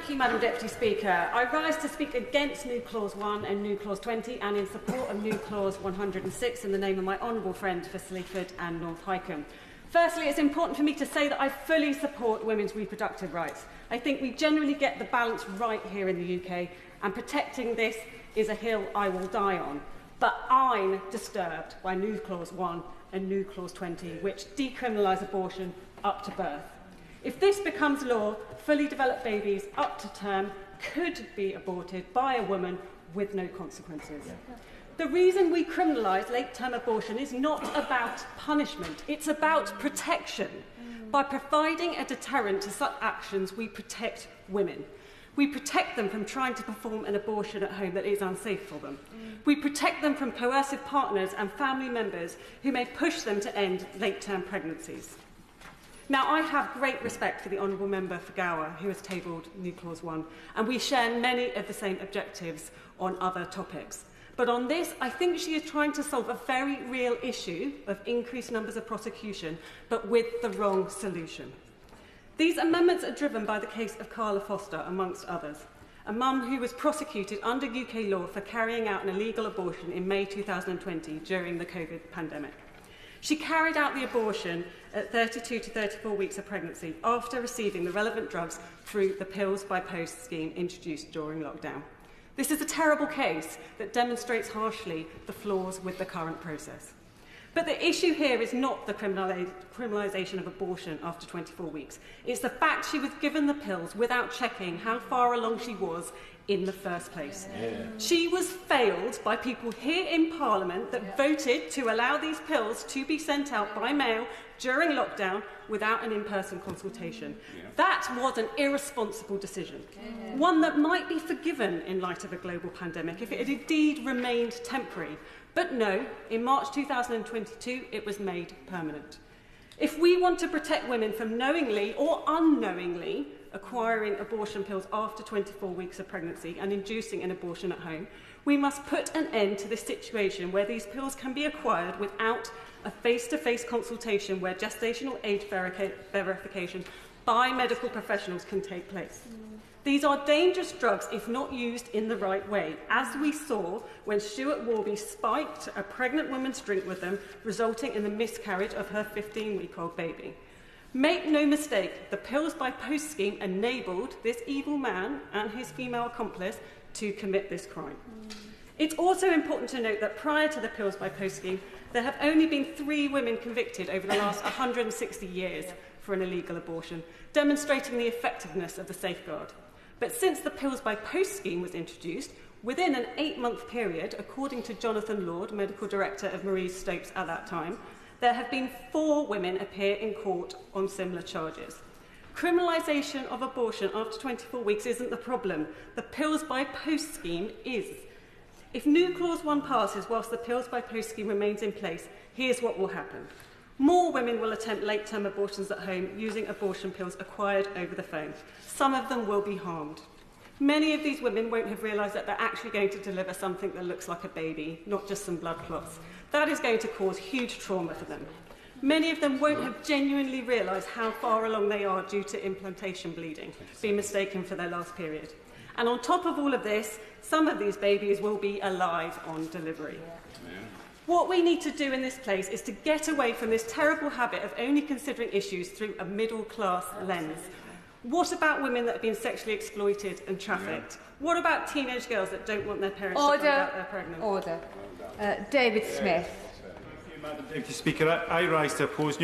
Thank you, Madam Deputy Speaker. I rise to speak against New Clause 1 and New Clause 20 and in support of New Clause 106 in the name of my honourable friend for Sleaford and North Hykeham. Firstly, it's important for me to say that I fully support women's reproductive rights. I think we generally get the balance right here in the UK, and protecting this is a hill I will die on. But I'm disturbed by New Clause 1 and New Clause 20, which decriminalise abortion up to birth. If this becomes law, fully developed babies up to term could be aborted by a woman with no consequences. The reason we criminalise late-term abortion is not about punishment, it's about protection. By providing a deterrent to such actions, we protect women. We protect them from trying to perform an abortion at home that is unsafe for them. We protect them from coercive partners and family members who may push them to end late-term pregnancies. Now, I have great respect for the Honourable Member for Gower, who has tabled New Clause 1, and we share many of the same objectives on other topics. But on this, I think she is trying to solve a very real issue of increased numbers of prosecution, but with the wrong solution. These amendments are driven by the case of Carla Foster, amongst others, a mum who was prosecuted under UK law for carrying out an illegal abortion in May 2020 during the COVID pandemic. She carried out the abortion at 32 to 34 weeks of pregnancy after receiving the relevant drugs through the Pills by Post scheme introduced during lockdown. This is a terrible case that demonstrates harshly the flaws with the current process. But the issue here is not the criminalisation of abortion after 24 weeks. It's the fact she was given the pills without checking how far along she was in the first place. She was failed by people here in Parliament that voted to allow these pills to be sent out by mail during lockdown without an in-person consultation. That was an irresponsible decision, one that might be forgiven in light of a global pandemic if it had indeed remained temporary. But no, in March 2022, it was made permanent. If we want to protect women from knowingly or unknowingly acquiring abortion pills after 24 weeks of pregnancy and inducing an abortion at home, we must put an end to this situation where these pills can be acquired without a face-to-face consultation where gestational age verification by medical professionals can take place. These are dangerous drugs if not used in the right way, as we saw when Stuart Warby spiked a pregnant woman's drink with them, resulting in the miscarriage of her 15-week-old baby. Make no mistake, the Pills by Post scheme enabled this evil man and his female accomplice to commit this crime. It's also important to note that prior to the Pills by Post scheme, there have only been 3 women convicted over the last 160 years for an illegal abortion, demonstrating the effectiveness of the safeguard. But since the Pills by Post scheme was introduced, within an 8-month period, according to Jonathan Lord, Medical Director of Maurice Stopes at that time, there have been 4 women appear in court on similar charges. Criminalisation of abortion after 24 weeks isn't the problem. The Pills by Post scheme is. If New Clause 1 passes whilst the Pills by Post scheme remains in place, here's what will happen. More women will attempt late-term abortions at home using abortion pills acquired over the phone. Some of them will be harmed. Many of these women won't have realised that they're actually going to deliver something that looks like a baby, not just some blood clots. That is going to cause huge trauma for them. Many of them won't have genuinely realised how far along they are due to implantation bleeding, being mistaken for their last period. And on top of all of this, some of these babies will be alive on delivery. What we need to do in this place is to get away from this terrible habit of only considering issues through a middle-class lens. What about women that have been sexually exploited and trafficked? What about teenage girls that don't want their parents to find out they're pregnant? Order. David Smith. Thank you, Madam Deputy Speaker. I rise to oppose